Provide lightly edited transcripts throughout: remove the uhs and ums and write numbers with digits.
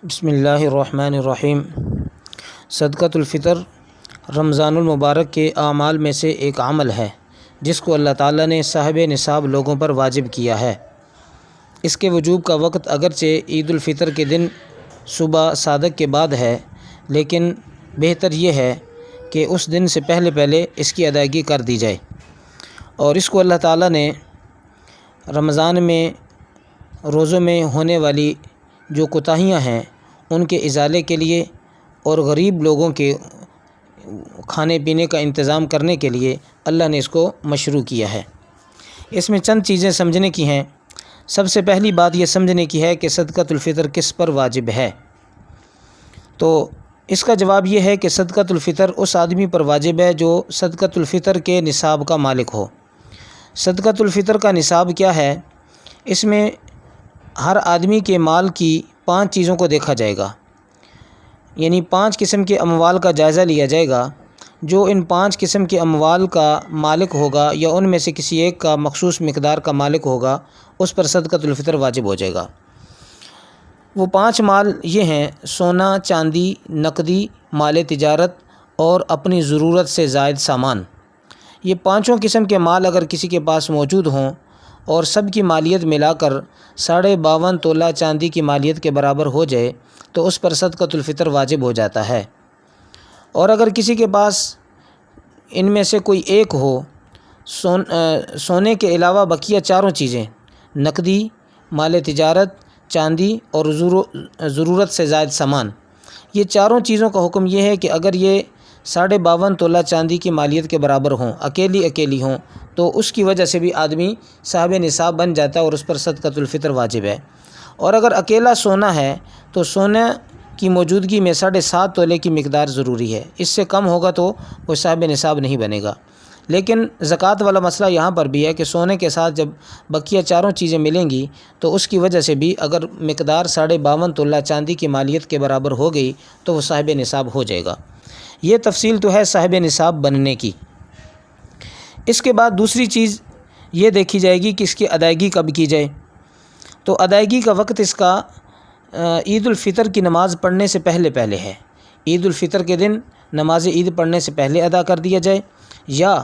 بسم اللہ الرحمن الرحیم۔ صدقۃ الفطر رمضان المبارک کے اعمال میں سے ایک عمل ہے جس کو اللہ تعالیٰ نے صاحب نصاب لوگوں پر واجب کیا ہے۔ اس کے وجوب کا وقت اگرچہ عید الفطر کے دن صبح صادق کے بعد ہے، لیکن بہتر یہ ہے کہ اس دن سے پہلے اس کی ادائیگی کر دی جائے، اور اس کو اللہ تعالیٰ نے رمضان میں روزوں میں ہونے والی جو کوتاہیاں ہیں ان کے ازالے کے لیے اور غریب لوگوں کے کھانے پینے کا انتظام کرنے کے لیے اللہ نے اس کو مشروع کیا ہے۔ اس میں چند چیزیں سمجھنے کی ہیں۔ سب سے پہلی بات یہ سمجھنے کی ہے کہ صدقۃ الفطر کس پر واجب ہے۔ تو اس کا جواب یہ ہے کہ صدقۃ الفطر اس آدمی پر واجب ہے جو صدقۃ الفطر کے نصاب کا مالک ہو۔ صدقۃ الفطر کا نصاب کیا ہے؟ اس میں ہر آدمی کے مال کی 5 چیزوں کو دیکھا جائے گا، یعنی 5 قسم کے اموال کا جائزہ لیا جائے گا۔ جو ان 5 قسم کے اموال کا مالک ہوگا یا ان میں سے کسی ایک کا مخصوص مقدار کا مالک ہوگا، اس پر صدقۃ الفطر واجب ہو جائے گا۔ وہ 5 مال یہ ہیں: سونا، چاندی، نقدی، مال تجارت اور اپنی ضرورت سے زائد سامان۔ یہ 5 قسم کے مال اگر کسی کے پاس موجود ہوں اور سب کی مالیت ملا کر 52.5 تولہ چاندی کی مالیت کے برابر ہو جائے تو اس پر صدقۃ الفطر واجب ہو جاتا ہے۔ اور اگر کسی کے پاس ان میں سے کوئی ایک ہو، سونے کے علاوہ بقیہ 4 چیزیں، نقدی، مال تجارت، چاندی اور ضرورت سے زائد سامان، یہ 4 چیزوں کا حکم یہ ہے کہ اگر یہ 52.5 تولہ چاندی کی مالیت کے برابر ہوں، اکیلی ہوں، تو اس کی وجہ سے بھی آدمی صاحب نصاب بن جاتا ہے اور اس پر صدقۃ الفطر واجب ہے۔ اور اگر اکیلا سونا ہے تو سونا کی موجودگی میں 7.5 تولے کی مقدار ضروری ہے۔ اس سے کم ہوگا تو وہ صاحب نصاب نہیں بنے گا۔ لیکن زکوٰۃ والا مسئلہ یہاں پر بھی ہے کہ سونے کے ساتھ جب بقیہ 4 چیزیں ملیں گی تو اس کی وجہ سے بھی اگر مقدار 52.5 تولہ چاندی کی مالیت کے برابر ہو گئی تو وہ صاحب نصاب ہو جائے گا۔ یہ تفصیل تو ہے صاحب نصاب بننے کی۔ اس کے بعد دوسری چیز یہ دیکھی جائے گی کہ اس کی ادائیگی کب کی جائے۔ تو ادائیگی کا وقت اس کا عید الفطر کی نماز پڑھنے سے پہلے ہے۔ عید الفطر کے دن نماز عید پڑھنے سے پہلے ادا کر دیا جائے یا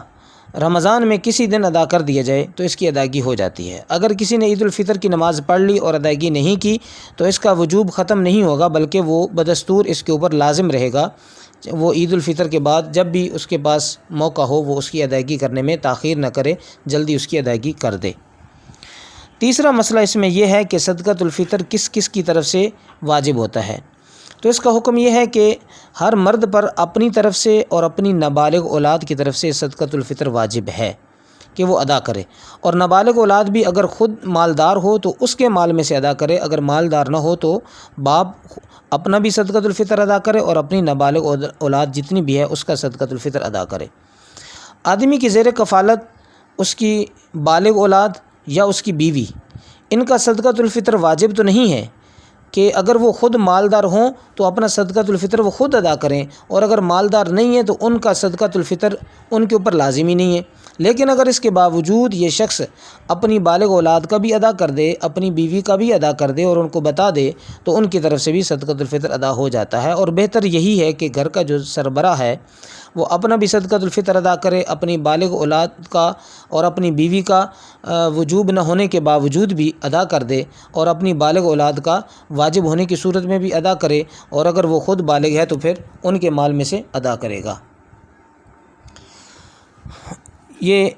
رمضان میں کسی دن ادا کر دیا جائے تو اس کی ادائیگی ہو جاتی ہے۔ اگر کسی نے عید الفطر کی نماز پڑھ لی اور ادائیگی نہیں کی تو اس کا وجوب ختم نہیں ہوگا، بلکہ وہ بدستور اس کے اوپر لازم رہے گا۔ وہ عید الفطر کے بعد جب بھی اس کے پاس موقع ہو وہ اس کی ادائیگی کرنے میں تاخیر نہ کرے، جلدی اس کی ادائیگی کر دے۔ تیسرا مسئلہ اس میں یہ ہے کہ صدقۃ الفطر کس کی طرف سے واجب ہوتا ہے۔ تو اس کا حکم یہ ہے کہ ہر مرد پر اپنی طرف سے اور اپنی نابالغ اولاد کی طرف سے صدقۃ الفطر واجب ہے کہ وہ ادا کرے، اور نابالغ اولاد بھی اگر خود مالدار ہو تو اس کے مال میں سے ادا کرے، اگر مالدار نہ ہو تو باپ اپنا بھی صدقۃ الفطر ادا کرے اور اپنی نابالغ اولاد جتنی بھی ہے اس کا صدقۃ الفطر ادا کرے۔ آدمی کی زیر کفالت اس کی بالغ اولاد یا اس کی بیوی، ان کا صدقۃ الفطر واجب تو نہیں ہے کہ اگر وہ خود مالدار ہوں تو اپنا صدقۃ الفطر وہ خود ادا کریں، اور اگر مالدار نہیں ہیں تو ان کا صدقۃ الفطر ان کے اوپر لازمی نہیں ہے۔ لیکن اگر اس کے باوجود یہ شخص اپنی بالغ اولاد کا بھی ادا کر دے، اپنی بیوی کا بھی ادا کر دے اور ان کو بتا دے تو ان کی طرف سے بھی صدقۃ الفطر ادا ہو جاتا ہے۔ اور بہتر یہی ہے کہ گھر کا جو سربراہ ہے وہ اپنا بھی صدقۃ الفطر ادا کرے، اپنی بالغ اولاد کا اور اپنی بیوی کا وجوب نہ ہونے کے باوجود بھی ادا کر دے، اور اپنی بالغ اولاد کا واجب ہونے کی صورت میں بھی ادا کرے، اور اگر وہ خود بالغ ہے تو پھر ان کے مال میں سے ادا کرے گا۔ یہ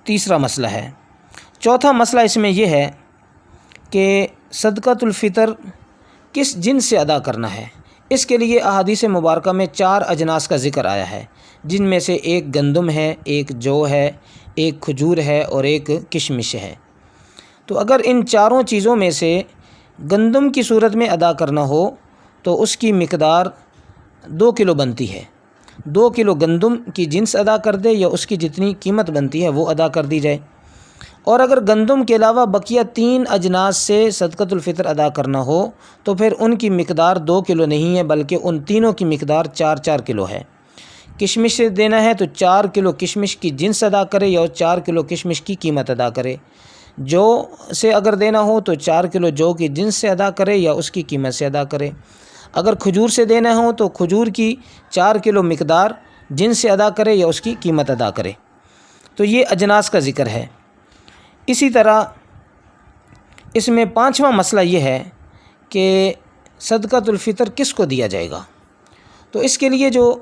تیسرا مسئلہ ہے۔ چوتھا مسئلہ اس میں یہ ہے کہ صدقۃ الفطر کس جنس سے ادا کرنا ہے۔ اس کے لیے احادیث مبارکہ میں 4 اجناس کا ذکر آیا ہے، جن میں سے ایک گندم ہے، ایک جو ہے، ایک کھجور ہے اور ایک کشمش ہے۔ تو اگر ان 4 چیزوں میں سے گندم کی صورت میں ادا کرنا ہو تو اس کی مقدار 2 کلو بنتی ہے۔ 2 کلو گندم کی جنس ادا کر دے یا اس کی جتنی قیمت بنتی ہے وہ ادا کر دی جائے۔ اور اگر گندم کے علاوہ بقیہ 3 اجناس سے صدقۃ الفطر ادا کرنا ہو تو پھر ان کی مقدار 2 کلو نہیں ہے، بلکہ ان تینوں کی مقدار 4 کلو ہے۔ کشمش سے دینا ہے تو 4 کلو کشمش کی جنس ادا کرے یا 4 کلو کشمش کی قیمت ادا کرے۔ جو سے اگر دینا ہو تو 4 کلو جو کی جنس سے ادا کرے یا اس کی قیمت سے ادا کرے۔ اگر کھجور سے دینا ہو تو کھجور کی 4 کلو مقدار جنس سے ادا کرے یا اس کی قیمت ادا کرے۔ تو یہ اجناس کا ذکر ہے۔ اسی طرح اس میں 5واں مسئلہ یہ ہے کہ صدقۃ الفطر کس کو دیا جائے گا۔ تو اس کے لیے جو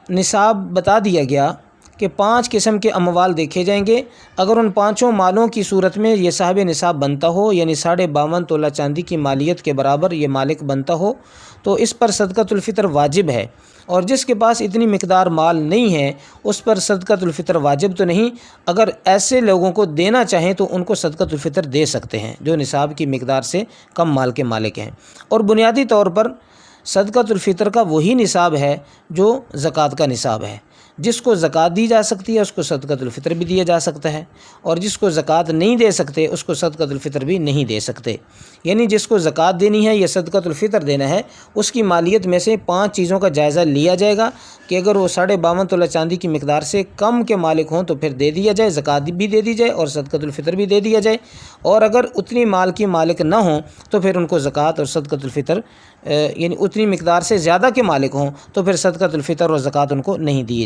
نصاب بتا دیا گیا کہ 5 قسم کے اموال دیکھے جائیں گے۔ اگر ان 5 مالوں کی صورت میں یہ صاحب نصاب بنتا ہو، یعنی 52.5 تولہ چاندی کی مالیت کے برابر یہ مالک بنتا ہو، تو اس پر صدقۃ الفطر واجب ہے۔ اور جس کے پاس اتنی مقدار مال نہیں ہے اس پر صدقۃ الفطر واجب تو نہیں، اگر ایسے لوگوں کو دینا چاہیں تو ان کو صدقۃ الفطر دے سکتے ہیں جو نصاب کی مقدار سے کم مال کے مالک ہیں۔ اور بنیادی طور پر صدقۃ الفطر کا وہی نصاب ہے جو زکوٰۃ کا نصاب ہے۔ جس کو زکوٰۃ دی جا سکتی ہے اس کو صدقۃ الفطر بھی دیا جا سکتا ہے، اور جس کو زکوٰۃ نہیں دے سکتے اس کو صدقۃ الفطر بھی نہیں دے سکتے۔ یعنی جس کو زکوٰۃ دینی ہے یا صدقۃ الفطر دینا ہے اس کی مالیت میں سے 5 چیزوں کا جائزہ لیا جائے گا کہ اگر وہ 52.5 تولہ چاندی کی مقدار سے کم کے مالک ہوں تو پھر دے دیا جائے، زکوٰۃ بھی دے دی جائے اور صدقۃ الفطر بھی دے دیا جائے، اور اگر اتنی مال کی مالک نہ ہوں تو پھر ان کو زکوٰۃ اور صدقۃ الفطر یعنی اتنی مقدار سے زیادہ کے مالک ہوں تو پھر صدقۃ الفطر اور زکوٰۃ ان کو نہیں دی